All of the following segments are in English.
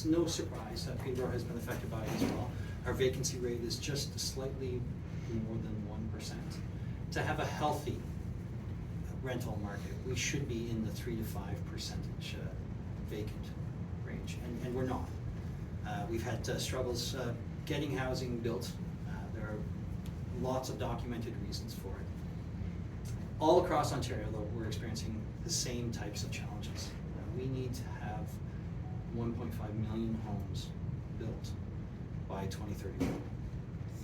it's no surprise that Peterborough has been affected by it as well. Our vacancy rate is just slightly more than 1%. To have a healthy rental market, we should be in the 3 to 5% vacant range, and we're not. We've had struggles getting housing built. There are lots of documented reasons for it. All across Ontario, though, we're experiencing the same types of challenges. We need to have 1.5 million homes built by 2031,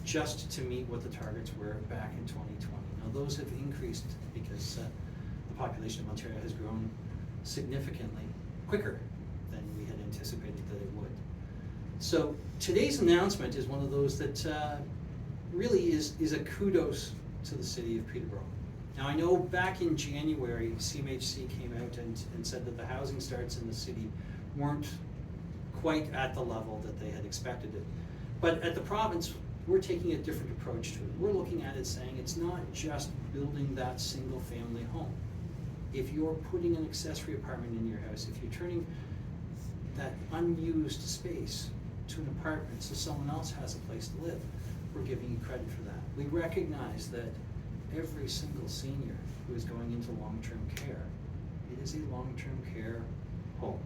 just to meet what the targets were back in 2020. Now those have increased because the population of Ontario has grown significantly quicker than we had anticipated that it would. So today's announcement is one of those that really is a kudos to the city of Peterborough. Now I know back in January, CMHC came out and said that the housing starts in the city weren't quite at the level that they had expected it. But at the province, we're taking a different approach to it. We're looking at it saying it's not just building that single family home. If you're putting an accessory apartment in your house, if you're turning that unused space to an apartment so someone else has a place to live, we're giving you credit for that. We recognize that every single senior who is going into long-term care, it is a long-term care home,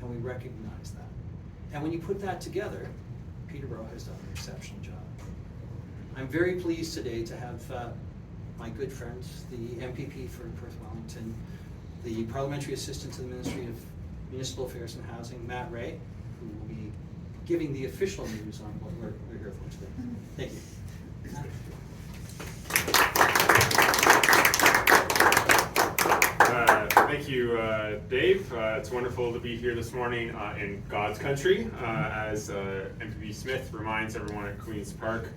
and we recognize that. And when you put that together, Peterborough has done an exceptional job. I'm very pleased today to have my good friend, the MPP for Perth Wellington, the Parliamentary Assistant to the Ministry of Municipal Affairs and Housing, Matt Ray, who will be giving the official news on what we're here for today. Thank you. Thank you, Dave. It's wonderful to be here this morning in God's country. As MPP Smith reminds everyone at Queen's Park,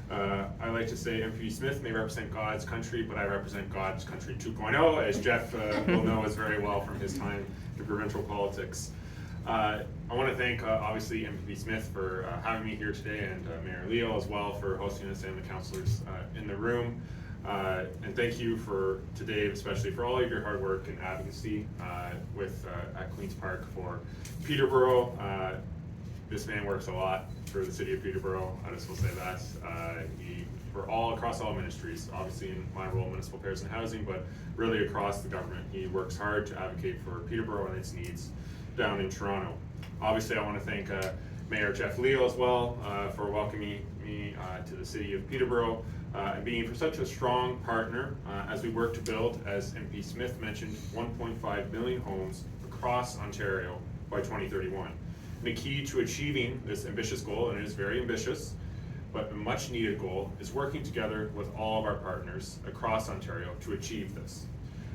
I like to say MPP Smith may represent God's country, but I represent God's country 2.0, as Jeff will know as very well from his time in provincial politics. I want to thank obviously MPP Smith for having me here today, and Mayor Leo as well for hosting us, and the councillors in the room. And thank you to Dave, especially for all of your hard work and advocacy at Queen's Park for Peterborough. This man works a lot for the city of Peterborough. I just will say that. For across all ministries, obviously in my role, municipal affairs and housing, but really across the government. He works hard to advocate for Peterborough and its needs down in Toronto. Obviously, I want to thank Mayor Jeff Leo as well for welcoming me to the city of Peterborough and being for such a strong partner as we work to build, as MP Smith mentioned, 1.5 million homes across Ontario by 2031. And the key to achieving this ambitious goal, and it is very ambitious, but a much needed goal, is working together with all of our partners across Ontario to achieve this.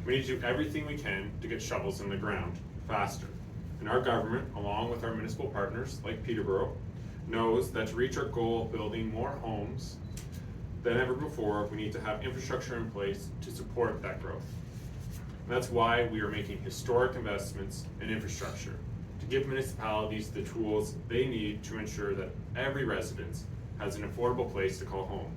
We need to do everything we can to get shovels in the ground faster. And our government, along with our municipal partners like Peterborough, knows that to reach our goal of building more homes than ever before, we need to have infrastructure in place to support that growth. And that's why we are making historic investments in infrastructure, to give municipalities the tools they need to ensure that every resident has an affordable place to call home.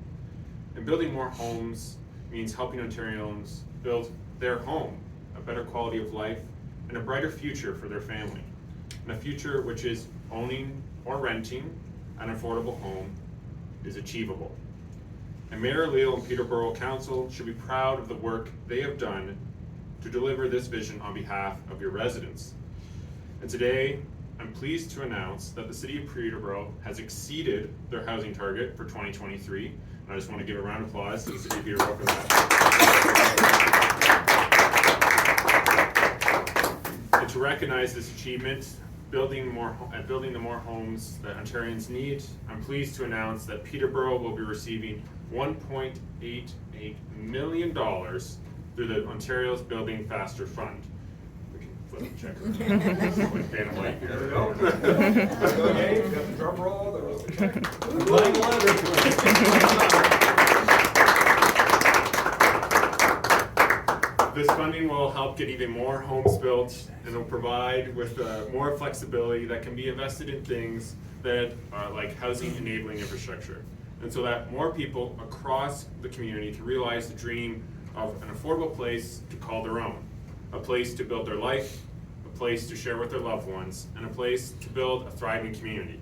And building more homes means helping Ontarians build their home, a better quality of life, and a brighter future for their family. And a future which is owning or renting an affordable home is achievable. And Mayor Leo and Peterborough Council should be proud of the work they have done to deliver this vision on behalf of your residents. And today, I'm pleased to announce that the City of Peterborough has exceeded their housing target for 2023. And I just want to give a round of applause to the City of Peterborough for that. And to recognize this achievement, building the more homes that Ontarians need, I'm pleased to announce that Peterborough will be receiving $1.88 million through the Ontario's Building Faster Fund. We can flip the check. Like Dana White here. There we go. Let's go, Dave. Got the drum roll. There was the check. This funding will help get even more homes built, and will provide with more flexibility that can be invested in things that are like housing enabling infrastructure. And so that more people across the community can realize the dream of an affordable place to call their own, a place to build their life, a place to share with their loved ones, and a place to build a thriving community.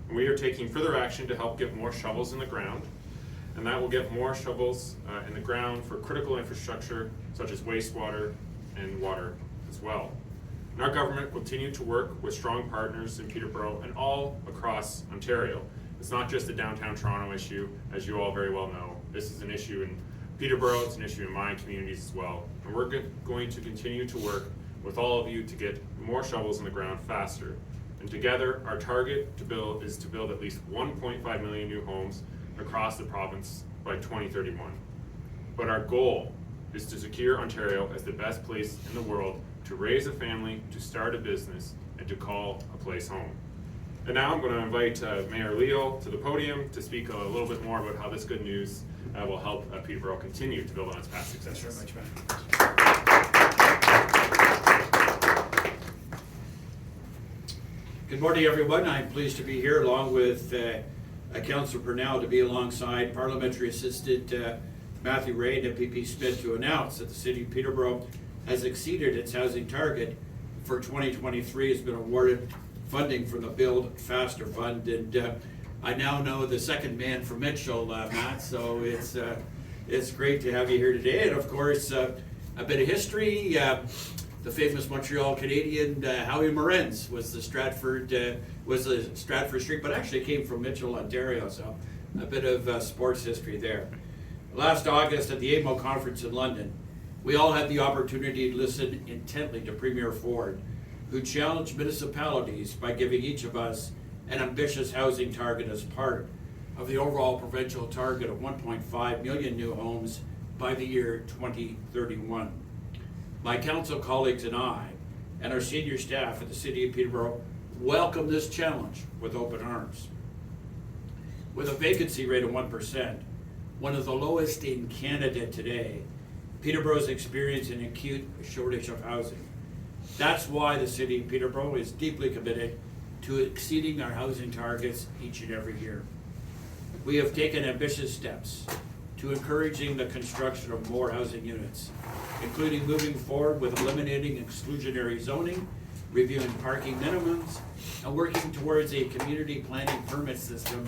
And we are taking further action to help get more shovels in the ground, and that will get more shovels in the ground for critical infrastructure such as wastewater and water as well. And our government will continue to work with strong partners in Peterborough and all across Ontario. It's not just a downtown Toronto issue, as you all very well know. This is an issue in Peterborough, it's an issue in my communities as well. And we're going to continue to work with all of you to get more shovels in the ground faster. And together, our target is to build at least 1.5 million new homes across the province by 2031. But our goal is to secure Ontario as the best place in the world to raise a family, to start a business, and to call a place home. And now I'm going to invite Mayor Leo to the podium to speak a little bit more about how this good news will help Peterborough continue to build on its past successes. Thanks very much, man. Good morning, everyone. I'm pleased to be here along with Councillor Purnell to be alongside Parliamentary Assistant Matthew Ray and MPP Smith to announce that the City of Peterborough has exceeded its housing target for 2023. Has been awarded funding from the Build Faster Fund, and I now know the second man from Mitchell, Matt, so it's great to have you here today. And of course, a bit of history. The famous Montreal Canadian Howie Morenz was the Stratford Street, but actually came from Mitchell, Ontario. So a bit of sports history there. Last August at the AMO conference in London, we all had the opportunity to listen intently to Premier Ford, who challenged municipalities by giving each of us an ambitious housing target as part of the overall provincial target of 1.5 million new homes by the year 2031. My council colleagues and I, and our senior staff at the City of Peterborough, welcome this challenge with open arms. With a vacancy rate of 1%, one of the lowest in Canada today, Peterborough is experiencing an acute shortage of housing. That's why the City of Peterborough is deeply committed to exceeding our housing targets each and every year. We have taken ambitious steps to encouraging the construction of more housing units, including moving forward with eliminating exclusionary zoning, reviewing parking minimums, and working towards a community planning permit system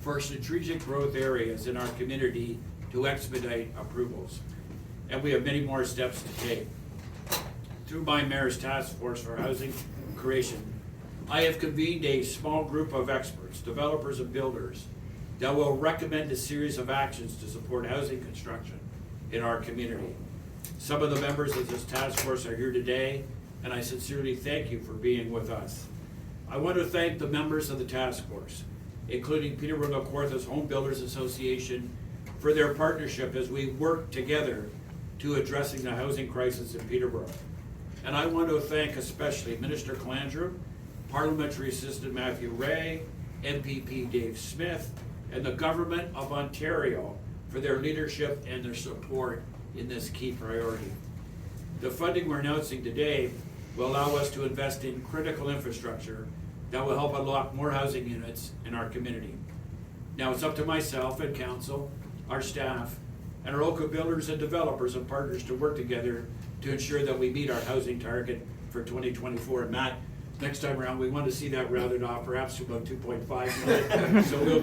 for strategic growth areas in our community to expedite approvals. And we have many more steps to take. Through my Mayor's Task Force for Housing Creation, I have convened a small group of experts, developers and builders, that will recommend a series of actions to support housing construction in our community. Some of the members of this task force are here today, and I sincerely thank you for being with us. I want to thank the members of the task force, including Peterborough Kawarthas Home Builders Association, for their partnership as we work together to addressing the housing crisis in Peterborough. And I want to thank especially Minister Calandra, Parliamentary Assistant Matthew Ray, MPP Dave Smith, and the Government of Ontario for their leadership and their support in this key priority. The funding we're announcing today will allow us to invest in critical infrastructure that will help unlock more housing units in our community. Now it's up to myself and council, our staff, and our local builders and developers and partners to work together to ensure that we meet our housing target for 2024. And Matt, next time around, we want to see that rounded off perhaps to about 2.5 million. So we'll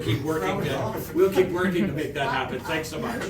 keep working to make that happen. Thanks so much.